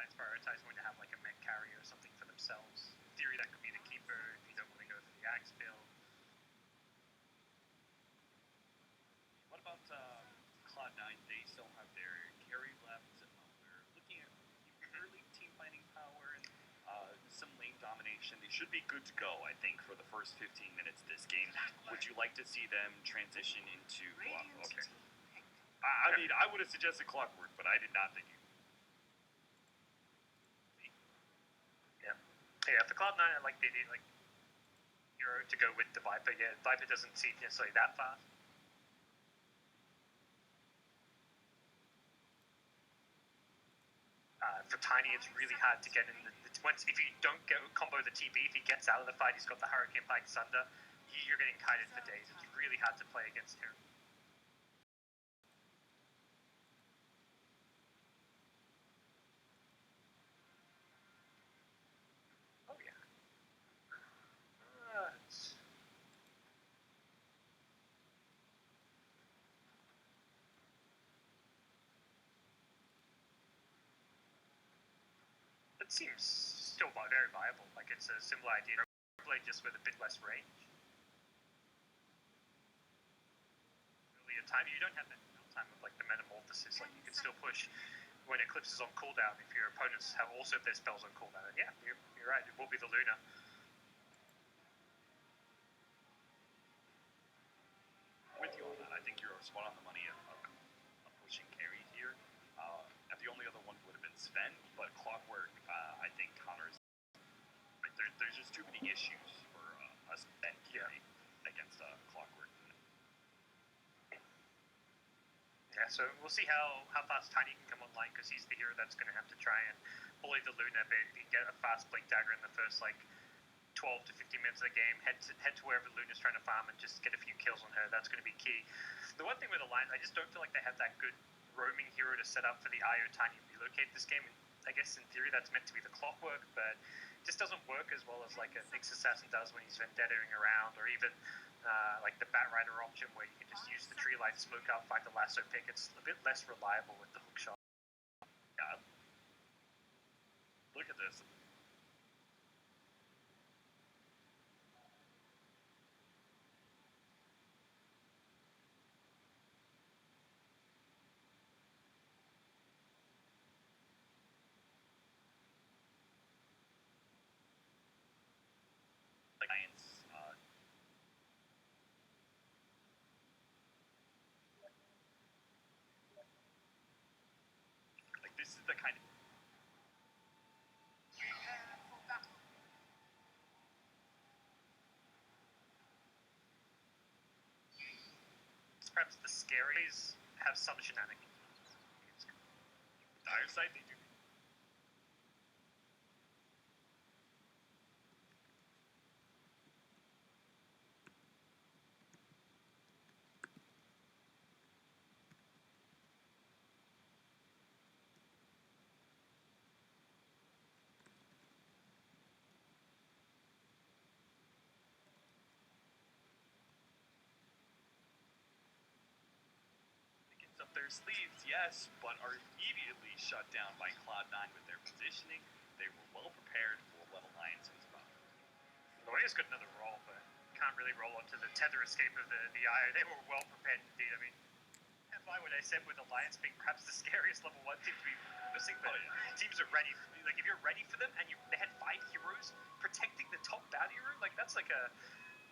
Lions prioritize going to have like a mech carrier or something for themselves. In theory, that could be the keeper if you don't want to go for the axe build. What about Cloud9? They still have their carry left. We're looking at early team fighting power and some lane domination. They should be good to go, I think, for the first 15 minutes of this game. Would you like to see them transition into... okay. I mean, I would have suggested Clockwork, but I did not think you. Yeah, for Cloud9, I like the idea, like, Hero to go with the Viper. Yeah, Viper doesn't see necessarily that fast. For Tiny, it's really hard to get in. If you don't combo the TB, if he gets out of the fight, he's got the Hurricane Pikes under, you're getting kited for days. It's really hard to play against him. Oh, yeah. That seems still very viable. Like, it's a similar idea. Blade just with a bit less range. Really, a time you don't have that time of like the metamorphosis. Like, you can still push when Eclipse is on cooldown if your opponents have also their spells on cooldown. And yeah, you're right. It will be the Luna. With you on that, I think you're spot on the money of pushing carry here. And the only other one would have been Sven, but Clockwork, I think, counters. Like, there's just too many issues for a Sven carry against Clockwork. Yeah, so we'll see how fast Tiny can come online, because he's the hero that's going to have to try and bully the Luna a bit. If he can get a fast Blink Dagger in the first, like, 12 to 15 minutes of the game, head to wherever Luna's trying to farm and just get a few kills on her. That's going to be key. The one thing with the Lions, I just don't feel like they have that good roaming hero to set up for the IO Tiny relocate this game. And I guess in theory that's meant to be the Clockwork, but it just doesn't work as well as like a Nyx Assassin does when he's vendettaing around, or even like the Bat Rider option where you can just use the tree light, smoke out, fight the lasso pick. It's a bit less reliable with the hook shot. Yeah. Look at this. Lions, like, this is the kind of... Perhaps the scaries have some shenanigans. Dire side, they do. Up their sleeves, yes, but are immediately shut down by Cloud9 with their positioning. They were well prepared for what Alliance was about. Lawyer's got another roll, but can't really roll onto the tether escape of the IO. They were well prepared indeed. I mean, and by what I said with Alliance being perhaps the scariest level 1 team to be missing, but teams are ready. Like, if you're ready for them, and they had 5 heroes protecting the top bounty room, like, that's like a...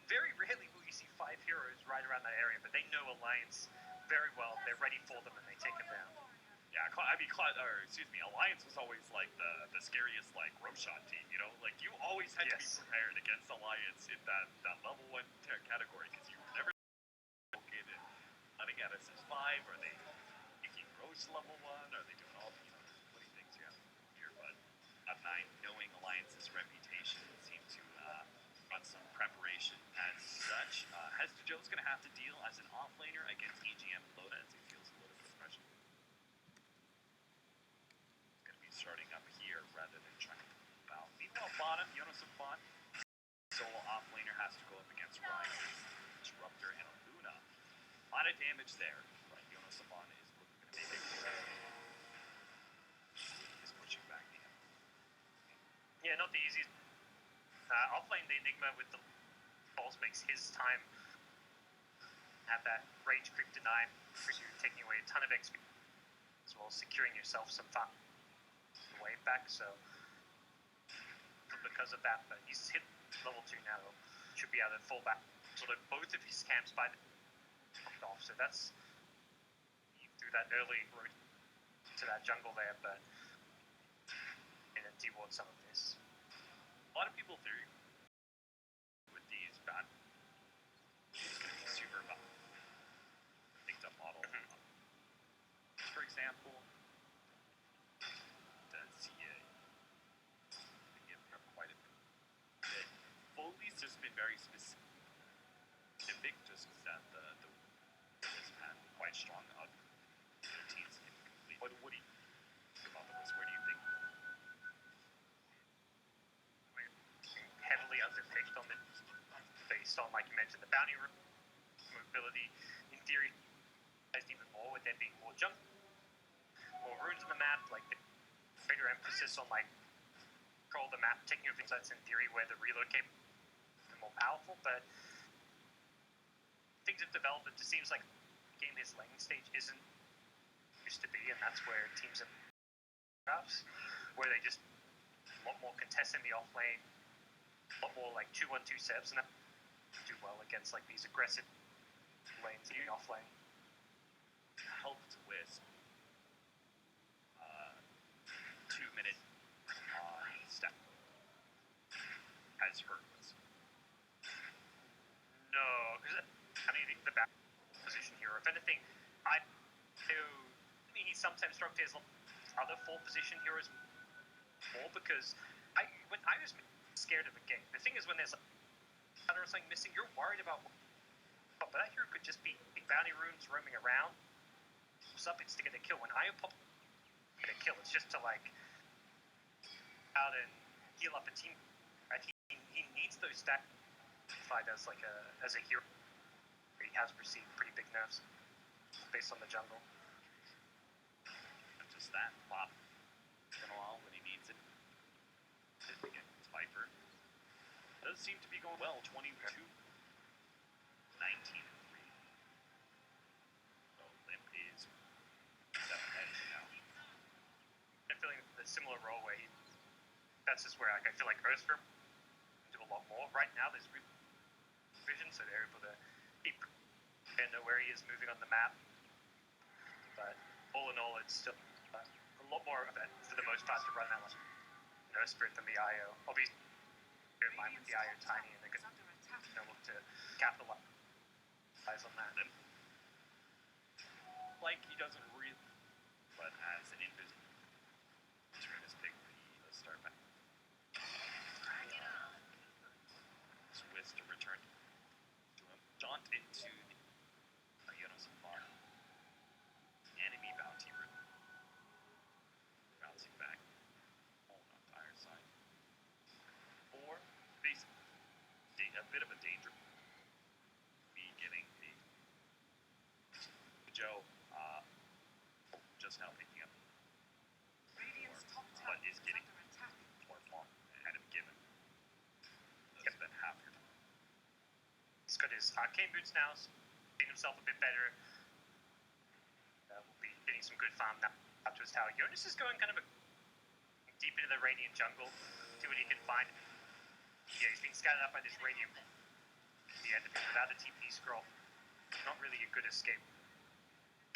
Very rarely will you see 5 heroes right around that area, but they know Alliance very well. They're ready for them, and they take them down. Yeah, I mean, Alliance was always like the scariest like rope shot team. You know, like you always had to be prepared against Alliance in that level 1 category, because you never located hunting at SS5. Are they making Roach level 1? Are they doing all putting things here? But at 9, knowing Alliance's reputation, seemed to run some preparation as such. Hester Joe's going to have to deal as an offlaner against EGM DOTA as he feels a little bit of pressure. He's going to be starting up here rather than trying to move out. Meanwhile, bottom, Jonas of Bot, solo offlaner, has to go up against Ryan, Disruptor, and a Luna. A lot of damage there, but Jonas of Bot is looking to make it. He's pushing back the Yeah, not the easiest. Offlane the Enigma with the balls makes his time have that rage creep deny, taking away a ton of XP, as well as securing yourself some fun wave back. So because of that, but he's hit level 2 now, should be able to fall back. Sort of both of his camps by the off, so that's through that early road to that jungle there, but and then deward some of this. A lot of people theory with these bad, it's going to be super bad. Picked up model. For example, the CA. Give him quite a bit. Foley's just been very specific, just that the has had quite strong teams incomplete. What do you think about the list? Where do you think? Heavily underpicked on the based on, like you mentioned, the bounty room mobility. In theory, even more with there being more jump, more runes on the map, like the greater emphasis on like control the map, taking things that's in theory where the reload capable is more powerful, but things have developed. It just seems like the game his laning stage isn't used to be, and that's where teams have drafts where they just a lot more contest in the off lane, a lot more like 2-1-2 sebs, and that do well against like these aggressive lanes in the off lane. Helped with 2-minute step as hurt was. No, because I mean the back position hero. If anything, I mean he sometimes struck his other 4 position heroes more because when I was scared of a game. The thing is when there's or something missing, you're worried about. But that hero could just be bounty runes roaming around. What's up? It's to get a kill. When I pop get a kill, it's just to like out and heal up a team. Right? He needs those stats as like as a hero. He has received pretty big nerfs based on the jungle. Not just that, Bob gonna allow when he needs it. Against Viper. Does seem to be going well. 22, 19, and 3. So Limp is 7 edge now. I'm feeling a similar role where that's just where like, I feel like Earthstorm do a lot more. Right now there's vision, so they're able to keep and know where he is moving on the map. But all in all, it's still a lot more of it for the most part to run that one. Nurse Spirit than the IO. Obviously, in line with the IO tiny, and they're going to look to capitalize on that. Like he doesn't really, but as an invisible, turn is big for the start back. Swiss to return to him. Jaunt into the Jonas Bar. Enemy bounty room. Bouncing back. Hold on to iron side. Or basically a bit of a danger. Be getting the Joe just now picking up. But is getting more long kind of given. That's been half your time. He's got his arcane boots now, so getting himself a bit better. Will be getting some good farm now up to his tower. Jonas is going kind of deep into the Radiant jungle, see what he can find. Yeah, he's being scattered up by this Radiant. The end of it without a TP scroll. Not really a good escape.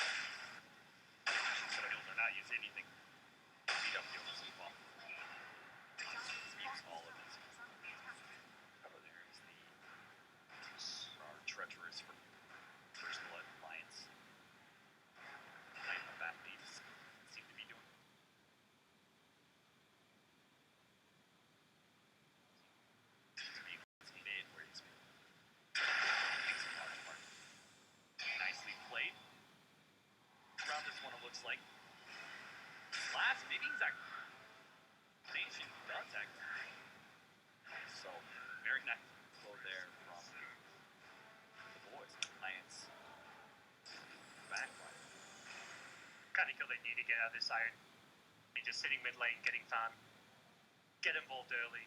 So he'll not use anything. Beat up Jonas as well. Speaks all of his. Oh, there's our treacherous for First Blood Alliance. Night of Bat Leaves seem to be doing. Mid where he's makes a large part. Nicely played. Around this one it looks like. Last meeting's activation does activate. So very nice flow there from the boys. Alliance. Backline. Kind of kill they need to get out of this iron. He's just sitting mid lane, getting farm. get involved early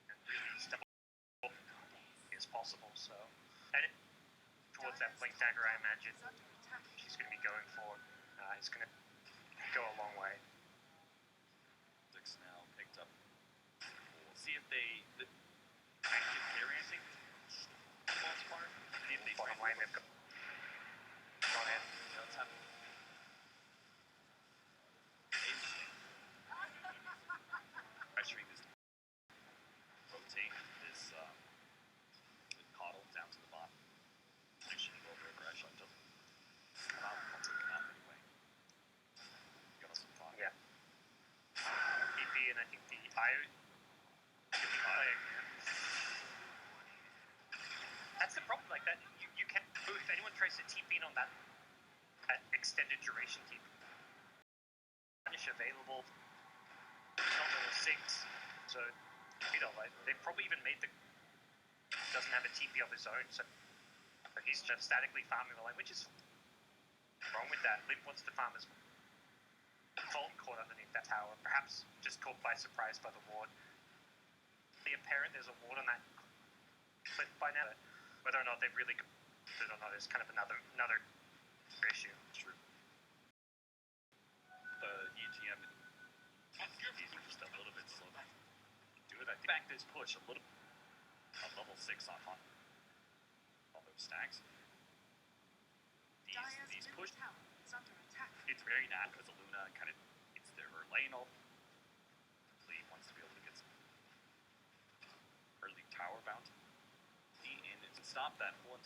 and really step up as possible. So, and towards that blink dagger, I imagine she's going to be going for. It's going to go a long way. Six now picked up. We'll see if they active carry anything. For the most part. See if they Bottom lane, they've got on in. Let's have pressuring this rotate this coddle down to the bottom. Pushing over aggression doesn't come out anyway. Give us some fun. Yeah. EP and I think the IO. That's the problem. Like that, you can't. If anyone tries to TP in on that extended duration TP, punish available. It's not level 6, so like they probably even made the doesn't have a TP of his own, so he's just statically farming the lane, which is wrong with that. Limp wants to farm as well. Fulton caught underneath that tower, perhaps just caught by surprise by the ward. The apparent there's a ward on that cliff by now. Whether or not they've really got it or not is kind of another issue. True. The EGM just a little bit slow. Do it. I think back this push a little. On level 6 on all those stacks. These push. It's very not because Luna kind of it's her lane all. Lee wants to be able to get some early tower bounty. In and stop that one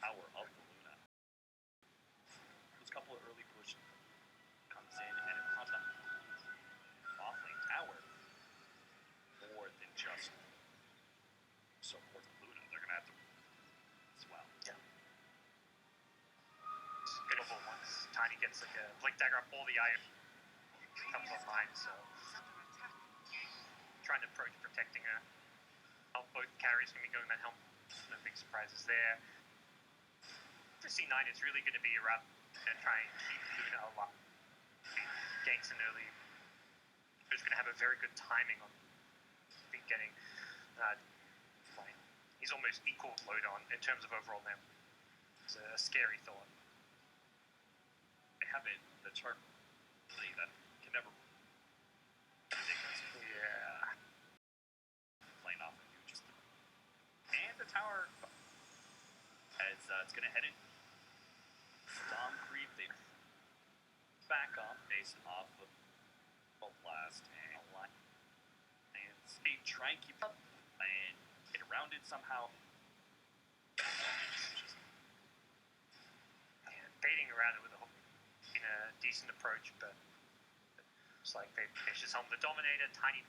tower of the Luna. Those couple of early push comes in and it pops up off lane tower more than just support the Luna. They're gonna have to as well. Yeah. It's pitiful once Tiny gets like a blink dagger up, all the iron comes online, so trying to approach protecting her. Both carries can be going that helm. No big surprises there. For C9, it's really going to be around and try and keep Luna alive. Ganks an early. Who's going to have a very good timing on getting. He's almost equal load on in terms of overall net. It's a scary thought. They have it, the chart that can never ridiculous. Yeah. Playing off of you just and the tower as it's gonna head in. Storm creep, they back up based off of Bolt Blast and line. And they try and keep up and get around it somehow. Baiting around it with a hook in a decent approach, but it's like they just home the Dominator, Tiny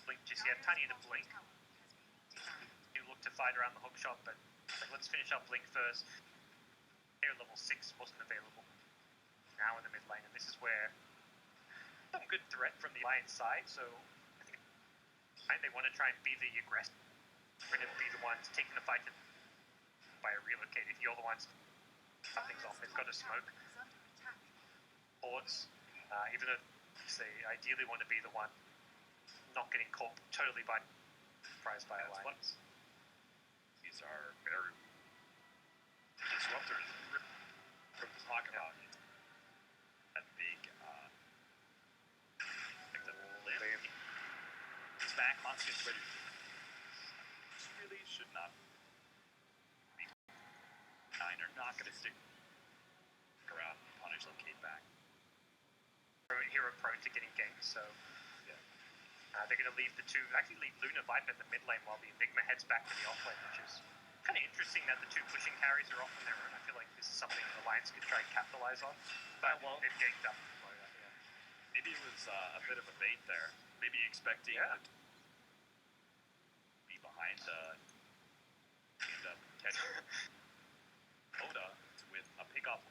blink, just yet Tiny in a blink. You look to fight around the hook shot, but like, let's finish up Blink first. Here level 6 wasn't available. Now in the mid lane, and this is where some good threat from the Alliance side, so I think they want to try and be the aggressor. We're going to be the ones taking the fight by a relocate. If you're the ones something's off, they've got to smoke. Boards, even though they ideally want to be the one not getting caught totally by surprise by Alliance. These are very disruptors. From talk about that big like the limb. It's back, Monster's ready. This really should not be. Nine are not going to stick around and punish Locate back. Hero prone to getting ganked, so yeah. They're going to leave the two, actually leave Luna Viper in the mid lane while the Enigma heads back to the off lane, which is kind of interesting that the two pushing carries are off on their own. I feel like this is something the Alliance could try and capitalize on, but they've ganked up. Maybe it was a bit of a bait there. Maybe expecting to be behind end up catching DOTA with a pick up